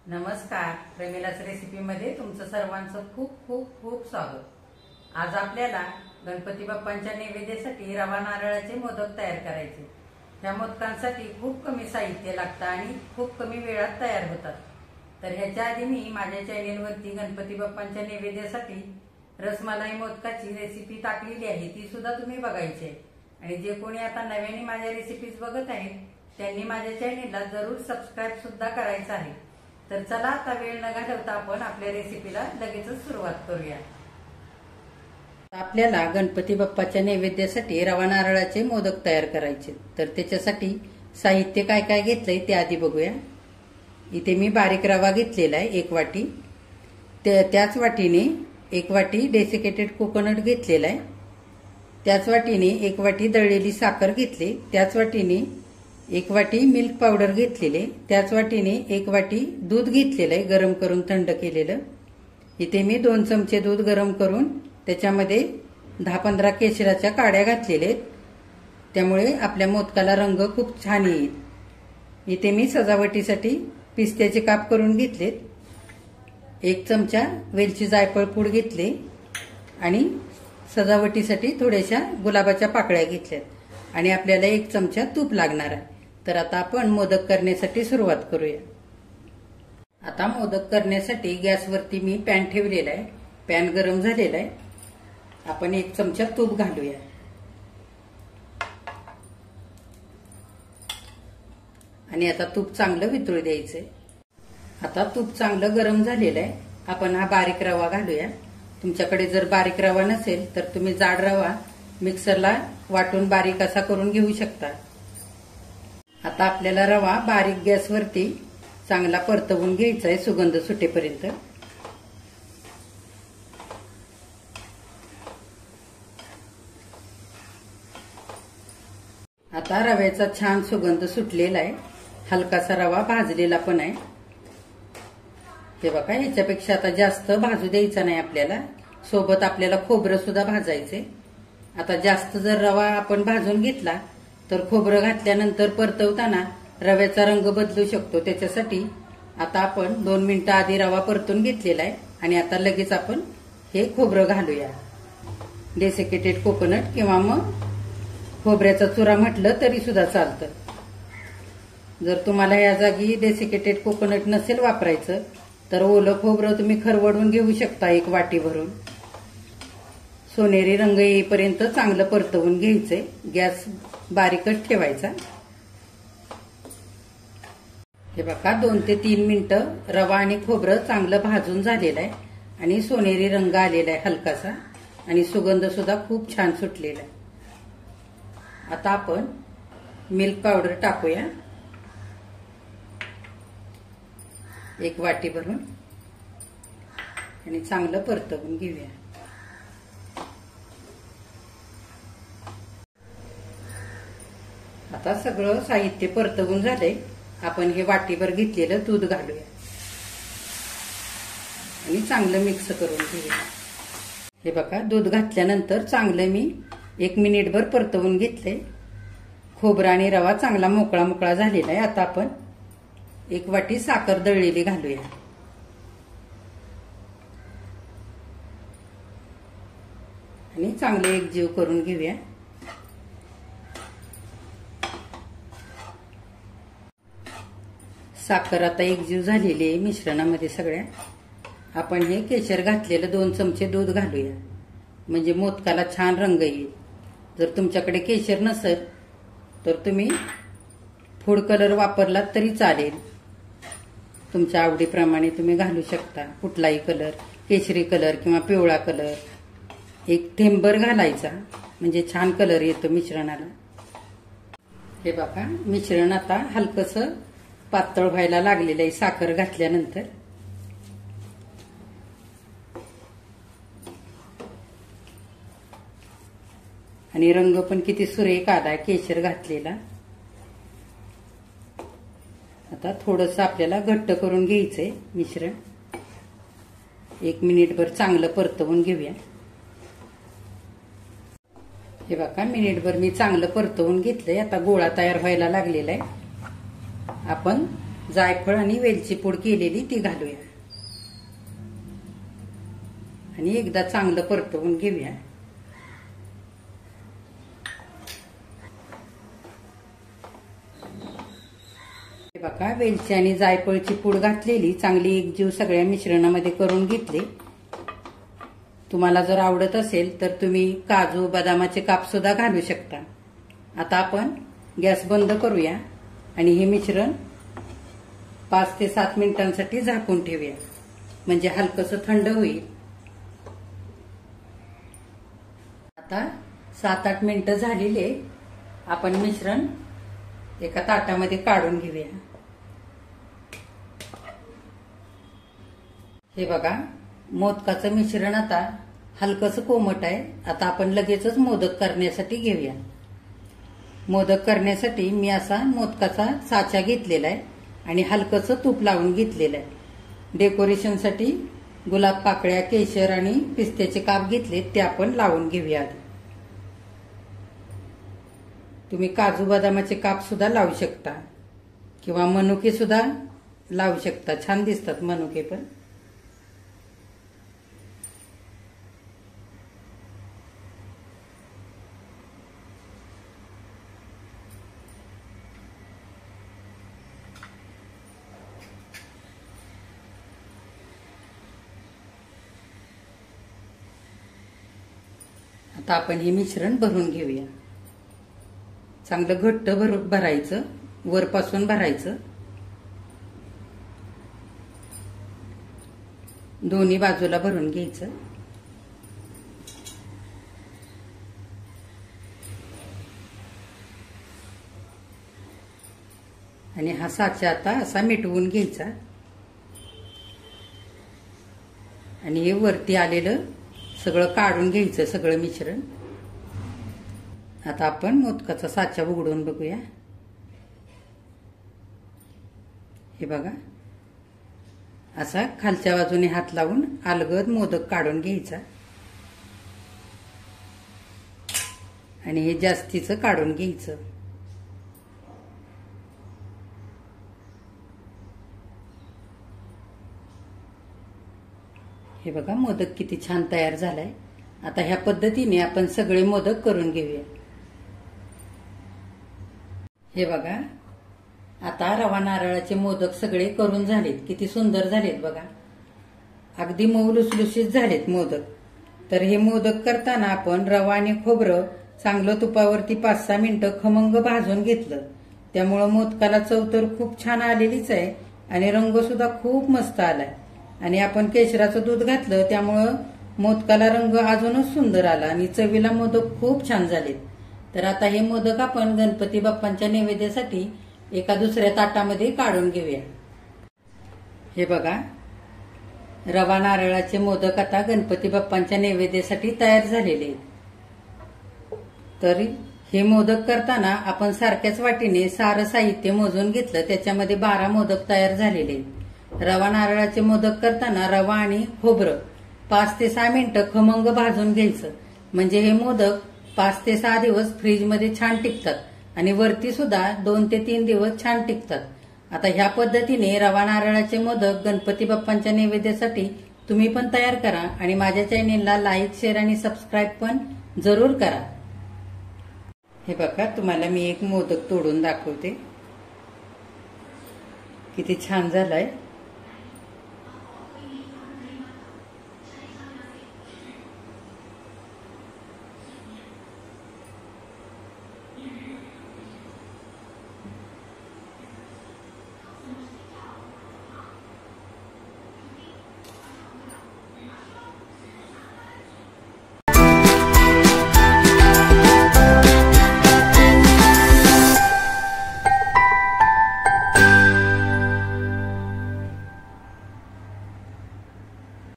नमस्कार, प्रेमिलास रेसिपीमध्ये तुमचं सर्वांचं खूप खूप खूप स्वागत। आज आपल्याला गणपती बाप्पांच्या नैवेद्यासाठी रवा नारळाचे मोदक तयार करायचे। ह्या मोदकांसाठी खूप कमी साहित्य लागतं आणि खूप कमी वेळात तयार होतात। तर ह्याच्या आधी मी माझ्या चॅनेलवरती गणपती बाप्पांच्या नैवेद्यासाठी रसमलाई मोदकाची रेसिपी टाकलेली आहे, ती सुद्धा तुम्ही बघायची आहे। आणि जे कोणी आता नव्याने माझ्या रेसिपीज बघत आहेत त्यांनी माझ्या चॅनेलला जरूर सबस्क्राइब सुद्धा करायचं आहे। तर चला आता वेळ न घालवता आपण आपल्या रेसिपीला लगेचच सुरुवात करूया। आपल्याला गणपती बाप्पाच्या नैवेद्यासाठी रवा नारळाचे मोदक तयार करायचे। तर त्याच्यासाठी साहित्य काय काय घेतलंय ते आधी बघूया। इथे मी बारीक रवा घेतलेला आहे 1 वाटी, त्याच वाटीने 1 वाटी डेसिकेटेड कोकोनट घेतलेला आहे, त्याच वाटीने 1 वाटी दळलेली साखर घेतली, त्याच वाटीने 1 वाटी मिल्क पावडर घेतलेले, त्याच वाटीने 1 वाटी दूध घेतलेलं आहे गरम करून थंड केलेलं। इथे मी 2 चमचे दूध गरम करून त्याच्यामध्ये 10-15 केशराच्या काड्या घातलेल्या आहेत, त्यामुळे आपल्या मोदकाला रंग खूप छान येईल। इथे मी सजावटीसाठी पिस्त्याचे काप करून घेतलेत, 1 चमचा वेलची जायफळ पूड घेतले आणि सजावटीसाठी थोड्याशा गुलाबाच्या पाकळ्या घेतल्यात आणि आपल्याला 1 चमचा तूप लागणार आहे। तर आता आपण मोदक करण्यासाठी सुरुवात करूया। आता मोदक करण्यासाठी गॅसवरती मी पॅन ठेवलेला आहे, पॅन गरम झालेला आहे। आपण 1 चमचा तूप घालूया आणि आता तूप चांगलं वितळू द्यायचंय। आता तूप चांगलं गरम झालेलं आहे, आपण हा बारीक रवा घालूया। तुमच्याकडे जर बारीक रवा नसेल तर तुम्ही जाड रवा मिक्सरला वाटून बारीक असा करून घेऊ शकता। आता आपल्याला रवा बारीक गॅसवरती चांगला परतवून घ्यायचा आहे सुगंध सुटेपर्यंत। आता रव्याचा छान सुगंध सुटलेला आहे, हलकासा रवा भाजलेला पण आहे। हे बघा, ह्याच्यापेक्षा आता जास्त भाजू द्यायचा नाही आपल्याला, सोबत आपल्याला खोबरं सुद्धा भाजायचे। आता जास्त जर रवा आपण भाजून घेतला तर खोबरं घातल्यानंतर परतवताना रव्याचा रंग बदलू शकतो, त्याच्यासाठी आता आपण 2 मिनिटं आधी रवा परतून घेतलेला आहे आणि आता लगेच आपण हे खोबरं घालूया। डेसिकेटेड कोकोनट किंवा मग खोबऱ्याचा चुरा म्हटलं तरी सुद्धा चालतं। जर तुम्हाला या जागी डेसिकेटेड कोकोनट नसेल वापरायचं तर ओलं खोबरं तुम्ही खरवडून घेऊ शकता 1 वाटी भरून। सोनेरी रंग येईपर्यंत चांगलं परतवून घ्यायचंय, गॅस बारीकच ठेवायचा। हे बघा, 2 ते 3 मिनिटं रवा आणि खोबरं चांगलं भाजून झालेलं आहे आणि सोनेरी रंग आलेला आहे हलकासा आणि सुगंध सुद्धा खूप छान सुटलेला आहे। आता आपण मिल्क पावडर टाकूया 1 वाटी भरून आणि चांगलं परतवून घेऊया। आता सगळं साहित्य परतवून झालंय, आपण हे वाटीभर घेतलेलं दूध घालूया आणि चांगलं मिक्स करून घेऊया। हे बघा, दूध घातल्यानंतर चांगलं मी 1 मिनिटभर परतवून घेतले। खोबरा आणि रवा चांगला मोकळा मोकळा झालेला आहे। आता आपण 1 वाटी साखर दळलेली घालूया आणि चांगले एकजीव करून घेऊया। साखर आता एकजीव झालेली आहे मिश्रणामध्ये सगळ्या। आपण हे केशर घातलेलं 2 चमचे दूध घालूया, म्हणजे मोदकाला छान रंग येईल। जर तुमच्याकडे केशर नसेल तर तुम्ही फूड कलर वापरलात तरी चालेल, तुमच्या आवडीप्रमाणे तुम्ही घालू शकता कुठलाही कलर, केशरी कलर किंवा पिवळा कलर। 1 थेंबभर घालायचा म्हणजे छान कलर येतो मिश्रणाला। हे बघा, मिश्रण आता हलकसं पातळ व्हायला लागलेलं आहे साखर घातल्यानंतर। आणि रंग पण किती सुरेख आलाय केशर घातलेला। आता थोडंसं आपल्याला घट्ट करून घ्यायचंय मिश्रण, 1 मिनिटभर चांगलं परतवून घेऊया। हे बघा, मिनिटभर मी चांगलं परतवून घेतलंय। आता गोळा तयार व्हायला लागलेला आहे, आपण जायफळ आणि वेलची पूड केलेली ती घालूया आणि एकदा चांगलं परतवून घेऊया. बघा, वेलची आणि जायफळची पूड घातलेली चांगली एकजीव सगळ्या मिश्रणामध्ये करून घेतली. तुम्हाला जर आवडत असेल तर तुम्ही काजू बदामाचे काप सुद्धा घालू शकता. आता आपण गॅस बंद करूया आणि हे मिश्रण 5 ते 7 मिनिटांसाठी झाकून ठेवूया, म्हणजे हलकसं थंड होईल. आता 7-8 मिनिटं झालेले. आपण मिश्रण एका ताटामध्ये काढून घेऊया. हे बघा, मोदकाचं मिश्रण आता हलकसं कोमट आहे. आता आपण लगेचच मोदक करण्यासाठी घेऊया. मोदक करण्यासाठी मी असा मोदकाचा साचा घेतलेला आहे आणि हलकसं तूप लावून घेतलेलं आहे. डेकोरेशनसाठी गुलाब पाकळ्या, केशर आणि पिस्त्याचे काप घेतले, ते आपण लावून घेऊया. तुम्ही काजू बदामाचे काप सुद्धा लावू शकता किंवा मनुके सुद्धा लावू शकता. छान दिसतात मनुके पण. आता आपण हे मिश्रण भरून घेऊया. चांगलं घट्ट भरायचं, वरपासून भरायचं. दोन्ही बाजूला भरून घ्यायचं. आणि हा साचा आता असा मिटवून घ्यायचा आणि हे वरती आलेलं सगळं काढून घ्यायचं, सगळं मिश्रण. आता आपण मोदकाचा साचा उघडून बघूया. हे बघा, असा खालच्या बाजूने हात लावून अलगद मोदक काढून घ्यायचा आणि हे जास्तीचं काढून घ्यायचं. हे बघा, मोदक किती छान तयार झालाय. आता ह्या पद्धतीने आपण सगळे मोदक करून घेऊया. हे बघा, आता रवा नारळाचे मोदक सगळे करून झालेत. किती सुंदर झालेत बघा, अगदी मऊ लुसलुशीत झालेत मोदक. तर हे मोदक करताना आपण रवा आणि खोबरं चांगलं तुपावरती 5-6 मिनिटं खमंग भाजून घेतलं. त्यामुळं मोदकाला चव तर खूप छान आलेलीच आहे आणि रंग सुद्धा खूप मस्त आलाय. आणि आपण केशराचं दूध घातलं, त्यामुळं मोदकाला रंग अजूनच सुंदर आला आणि चवीला मोदक खूप छान झालेत. तर आता हे मोदक आपण गणपती बाप्पांच्या नैवेद्यासाठी एका दुसऱ्या ताटामध्ये काढून घेऊया. हे बघा, रवा नारळाचे मोदक आता गणपती बाप्पांच्या नैवेद्यासाठी तयार झालेले आहेत. तर हे मोदक करताना आपण सारख्याच वाटीने सारं साहित्य मोजून घेतलं. त्याच्यामध्ये 12 मोदक तयार झालेले आहेत. रवा नारळाचे मोदक करताना रवा आणि खोबरं 5 ते 6 मिनिटं खमंग भाजून घ्यायचं, म्हणजे हे मोदक 5 ते 6 दिवस फ्रीजमध्ये छान टिकतात आणि वरती सुद्धा 2 ते 3 दिवस छान टिकतात. आता ह्या पद्धतीने रवा नारळाचे मोदक गणपती बाप्पांच्या नैवेद्यासाठी तुम्ही पण तयार करा आणि माझ्या चॅनेलला लाईक, शेअर आणि सबस्क्राईब पण जरूर करा. हे बघा, तुम्हाला मी एक मोदक तोडून दाखवते. किती छान झालाय.